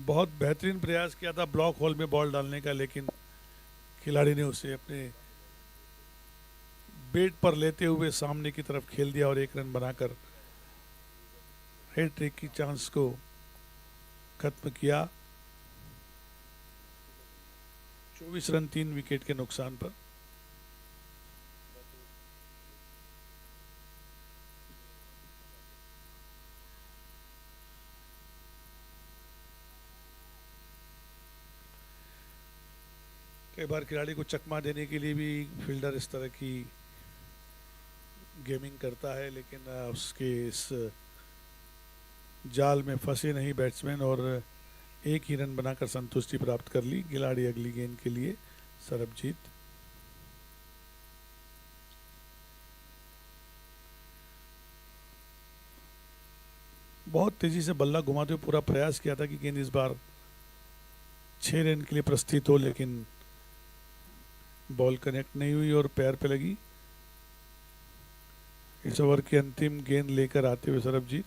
बहुत बेहतरीन प्रयास किया था ब्लॉक होल में बॉल डालने का, लेकिन खिलाड़ी ने उसे अपने बेट पर लेते हुए सामने की तरफ खेल दिया और 1 रन बनाकर हैट्रिक की चांस को खत्म किया। 24 रन 3 विकेट के नुकसान पर। कई बार खिलाड़ी को चकमा देने के लिए भी फील्डर इस तरह की गेमिंग करता है, लेकिन उसके इस जाल में फंसे नहीं बैट्समैन और 1 ही रन बनाकर संतुष्टि प्राप्त कर ली खिलाड़ी। अगली गेंद के लिए सरबजीत। बहुत तेजी से बल्ला घुमाते हुए पूरा प्रयास किया था कि गेंद इस बार 6 रन के लिए प्रस्थित हो, लेकिन बॉल कनेक्ट नहीं हुई और पैर पे लगी। इस ओवर की अंतिम गेंद लेकर आते हुए सरबजीत।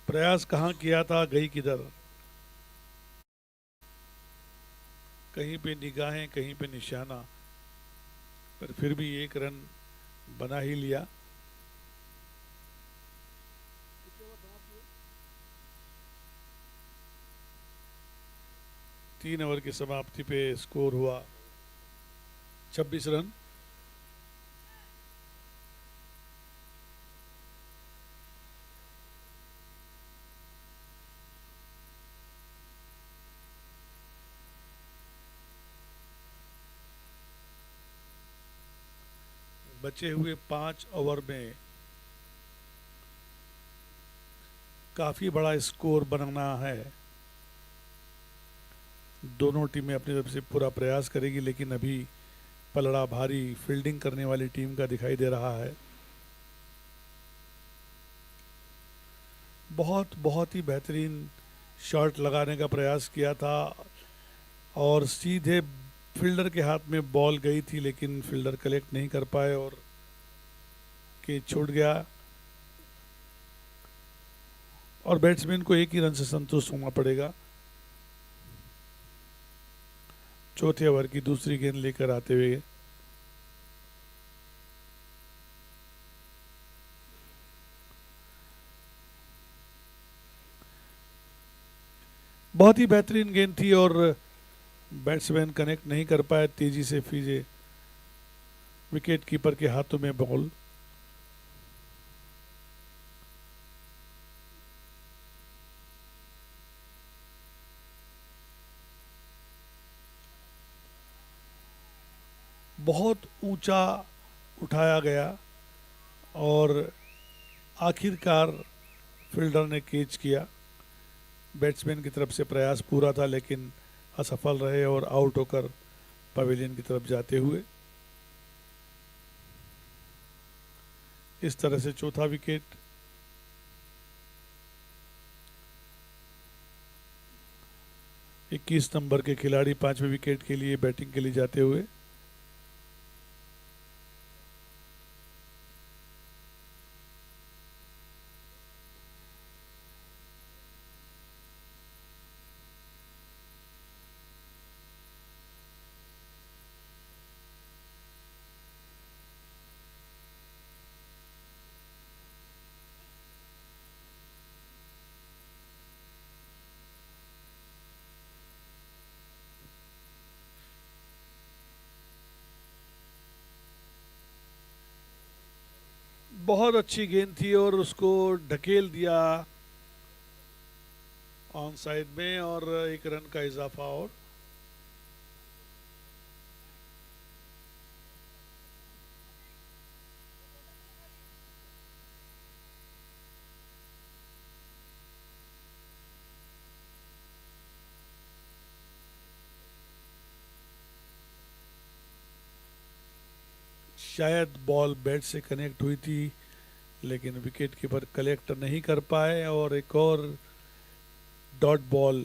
प्रयास कहाँ किया था, गई किधर। कहीं पे निगाहें, कहीं पे निशाना, पर फिर भी 1 रन बना ही लिया। तीन ओवर की समाप्ति पे स्कोर हुआ 26 रन। बचे हुए 5 ओवर में काफी बड़ा स्कोर बनाना है। दोनों टीमें अपनी तरफ से पूरा प्रयास करेगी, लेकिन अभी पलड़ा भारी फील्डिंग करने वाली टीम का दिखाई दे रहा है। बहुत ही बेहतरीन शॉट लगाने का प्रयास किया था और सीधे फील्डर के हाथ में बॉल गई थी, लेकिन फील्डर कलेक्ट नहीं कर पाए और कैच छूट गया और बैट्समैन को 1 ही रन से संतुष्ट होना पड़ेगा। चौथे ओवर की दूसरी गेंद लेकर आते हुए बहुत ही बेहतरीन गेंद थी और बैट्समैन कनेक्ट नहीं कर पाए। तेजी से फीजे विकेट कीपर के हाथों में बॉल। बहुत ऊंचा उठाया गया और आखिरकार फील्डर ने कैच किया। बैट्समैन की तरफ से प्रयास पूरा था लेकिन असफल रहे और आउट होकर पवेलियन की तरफ जाते हुए। इस तरह से चौथा विकेट। इक्कीस नंबर के खिलाड़ी 5वें विकेट के लिए बैटिंग के लिए जाते हुए। बहुत अच्छी गेंद थी और उसको ढकेल दिया ऑन साइड में और एक रन का इजाफा। और शायद बॉल बैट से कनेक्ट हुई थी लेकिन विकेट कीपर कलेक्ट नहीं कर पाए और एक और डॉट बॉल।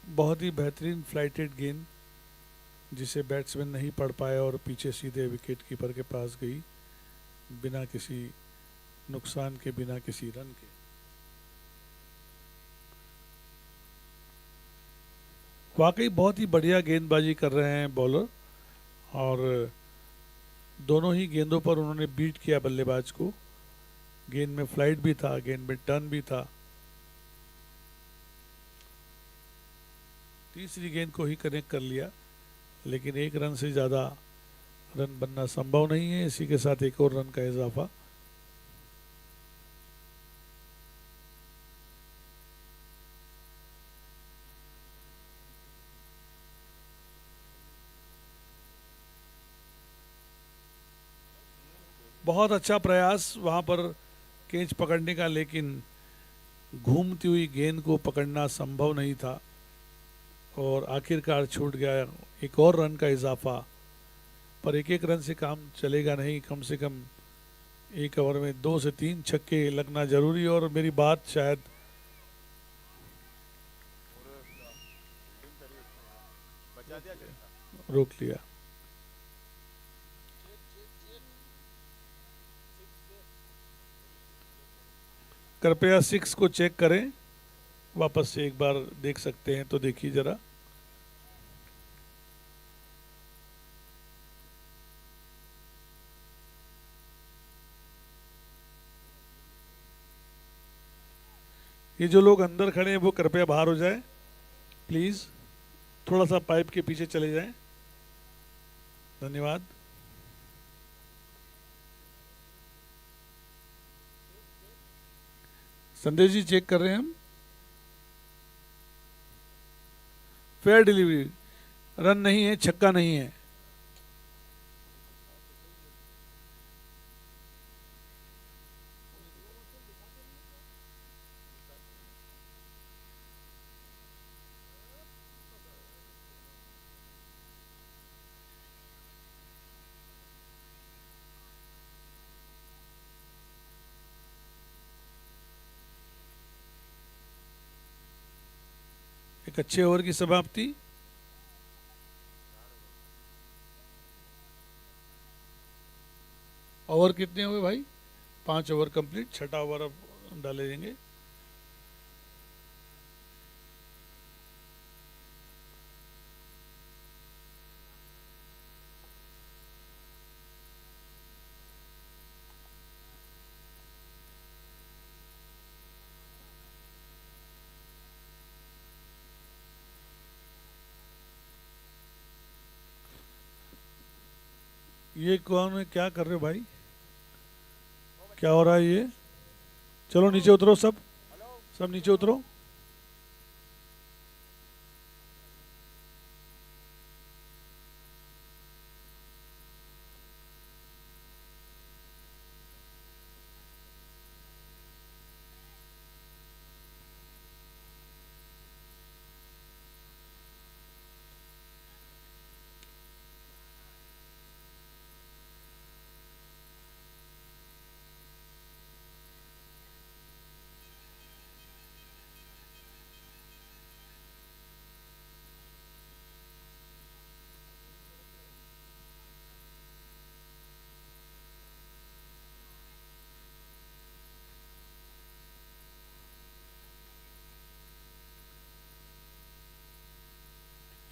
बहुत ही बेहतरीन फ्लाइटेड गेंद जिसे बैट्समैन नहीं पढ़ पाया और पीछे सीधे विकेट कीपर के पास गई बिना किसी नुकसान के, बिना किसी रन के। वाकई बहुत ही बढ़िया गेंदबाजी कर रहे हैं बॉलर और दोनों ही गेंदों पर उन्होंने बीट किया बल्लेबाज को। गेंद में फ्लाइट भी था, गेंद में टर्न भी था। तीसरी गेंद को ही कनेक्ट कर लिया लेकिन एक रन से ज़्यादा रन बनना संभव नहीं है। इसी के साथ एक और रन का इजाफा। बहुत अच्छा प्रयास वहां पर कैच पकड़ने का लेकिन घूमती हुई गेंद को पकड़ना संभव नहीं था और आखिरकार छूट गया। एक और रन का इजाफा, पर एक एक रन से काम चलेगा नहीं। कम से कम एक ओवर में 2 से 3 छक्के लगना जरूरी। और मेरी बात शायद रोक लिया। कृपया 6 को चेक करें, वापस से एक बार देख सकते हैं तो देखिए जरा। ये जो लोग अंदर खड़े हैं वो कृपया बाहर हो जाए प्लीज, थोड़ा सा पाइप के पीछे चले जाएं। धन्यवाद। संदेश जी चेक कर रहे हैं हम। फेयर डिलीवरी, रन नहीं है, छक्का नहीं है। एक अच्छे ओवर की समाप्ति। ओवर कितने हुए भाई? 5 ओवर कंप्लीट, छठा ओवर अब डाले जाएंगे। ये कौन है, क्या कर रहे हो भाई? क्या हो रहा है ये? चलो नीचे उतरो सब, सब नीचे उतरो।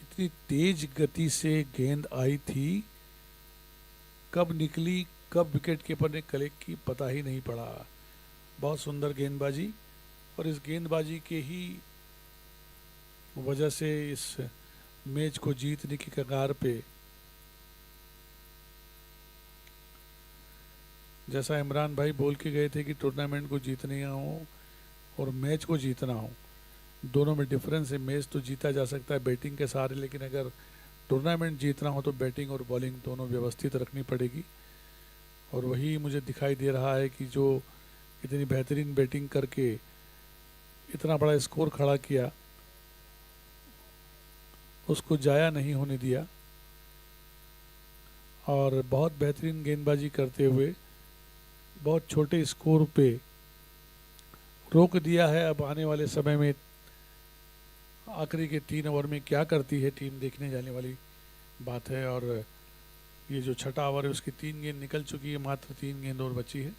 इतनी तेज गति से गेंद आई थी, कब निकली, कब विकेट कीपर ने कलेक्ट की, पता ही नहीं पड़ा। बहुत सुंदर गेंदबाजी, और इस गेंदबाजी के ही वजह से इस मैच को जीतने की कगार पे, जैसा इमरान भाई बोल के गए थे कि टूर्नामेंट को जीतने हूँ और मैच को जीतना हूँ, दोनों में डिफरेंस है। मैच तो जीता जा सकता है बैटिंग के सहारे, लेकिन अगर टूर्नामेंट जीतना हो तो बैटिंग और बॉलिंग दोनों व्यवस्थित रखनी पड़ेगी। और वही मुझे दिखाई दे रहा है कि जो इतनी बेहतरीन बैटिंग करके इतना बड़ा स्कोर खड़ा किया, उसको जाया नहीं होने दिया, और बहुत बेहतरीन गेंदबाजी करते हुए बहुत छोटे स्कोर पे रोक दिया है। अब आने वाले समय में आखिरी के 3 ओवर में क्या करती है टीम, देखने जाने वाली बात है। और ये जो छठा ओवर है उसकी 3 गेंद निकल चुकी है, मात्र 3 गेंद और बची है।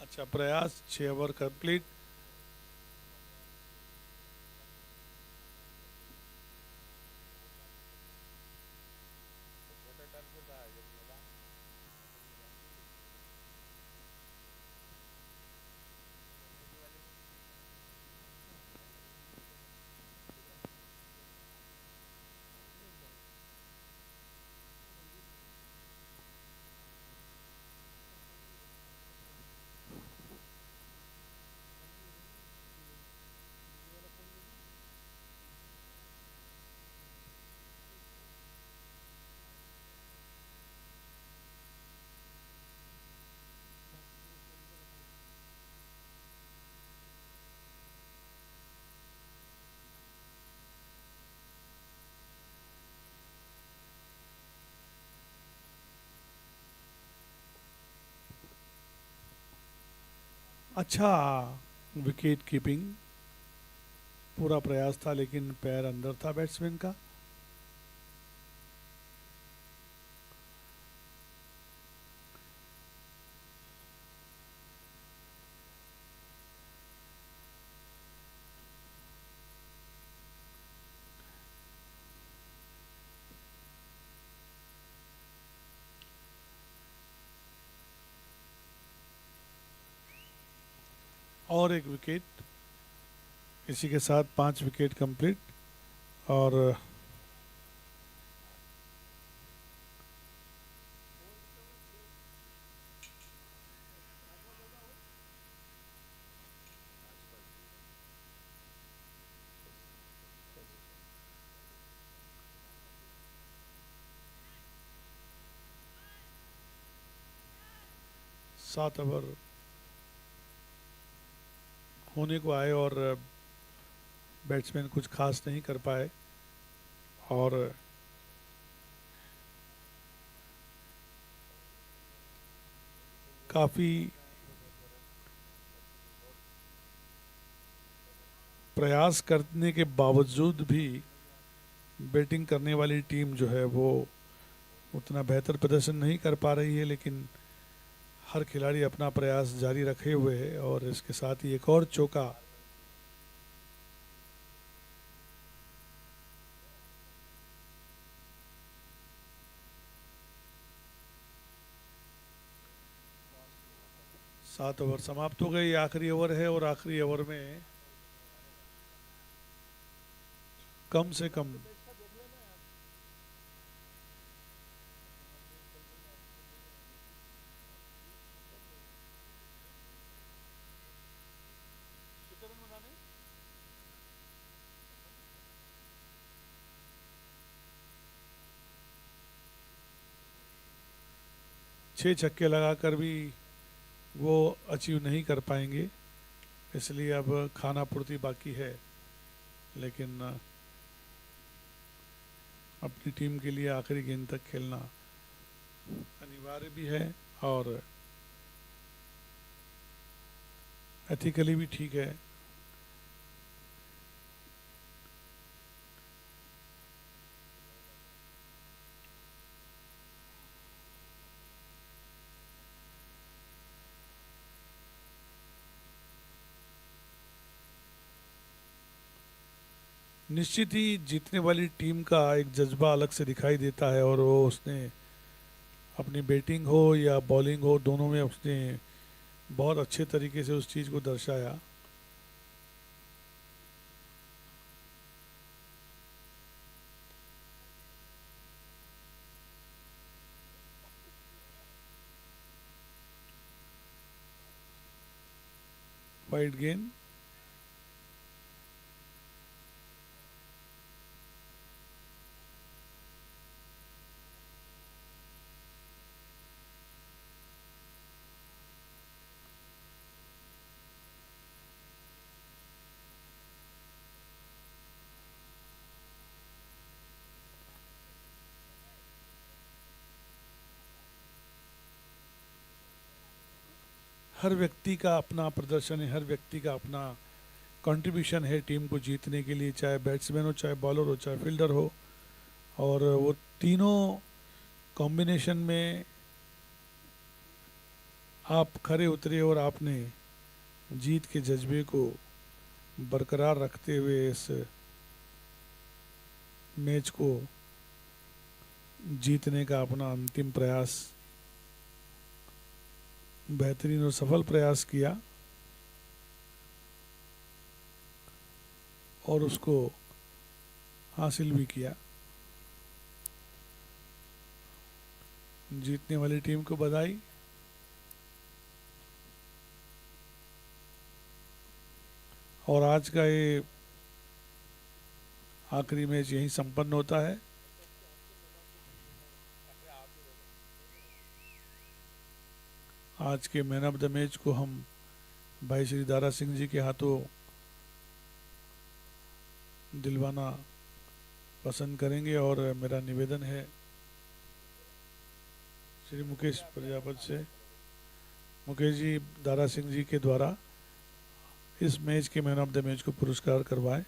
अच्छा प्रयास, 6 ओवर कंप्लीट। अच्छा विकेट कीपिंग, पूरा प्रयास था लेकिन पैर अंदर था बैट्समैन का। और एक विकेट, इसी के साथ 5 विकेट कंप्लीट। और सात ओवर होने को आए और बैट्समैन कुछ खास नहीं कर पाए और काफ़ी प्रयास करने के बावजूद भी बैटिंग करने वाली टीम जो है वो उतना बेहतर प्रदर्शन नहीं कर पा रही है, लेकिन हर खिलाड़ी अपना प्रयास जारी रखे हुए है और इसके साथ ही एक और चौका सात ओवर समाप्त हो गए। ये आखिरी ओवर है और आखिरी ओवर में कम से कम छह छक्के लगाकर भी वो अचीव नहीं कर पाएंगे, इसलिए अब खाना पूर्ति बाकी है, लेकिन अपनी टीम के लिए आखिरी गेंद तक खेलना अनिवार्य भी है और एथिकली भी ठीक है। निश्चित ही जीतने वाली टीम का एक जज्बा अलग से दिखाई देता है और वो उसने अपनी बैटिंग हो या बॉलिंग हो दोनों में उसने बहुत अच्छे तरीके से उस चीज़ को दर्शाया। वाइड गेंद हर व्यक्ति का अपना प्रदर्शन है, हर व्यक्ति का अपना कंट्रीब्यूशन है टीम को जीतने के लिए, चाहे बैट्समैन हो, चाहे बॉलर हो, चाहे फील्डर हो। और वो तीनों कॉम्बिनेशन में आप खरे उतरे और आपने जीत के जज्बे को बरकरार रखते हुए इस मैच को जीतने का अपना अंतिम प्रयास बेहतरीन और सफल प्रयास किया और उसको हासिल भी किया। जीतने वाली टीम को बधाई। और आज का ये आखिरी मैच यहीं संपन्न होता है। आज के मैन ऑफ द मैच को हम भाई श्री दारा सिंह जी के हाथों दिलवाना पसंद करेंगे और मेरा निवेदन है श्री मुकेश प्रजापति से, मुकेश जी दारा सिंह जी के द्वारा इस मैच के मैन ऑफ द मैच को पुरस्कार करवाएं।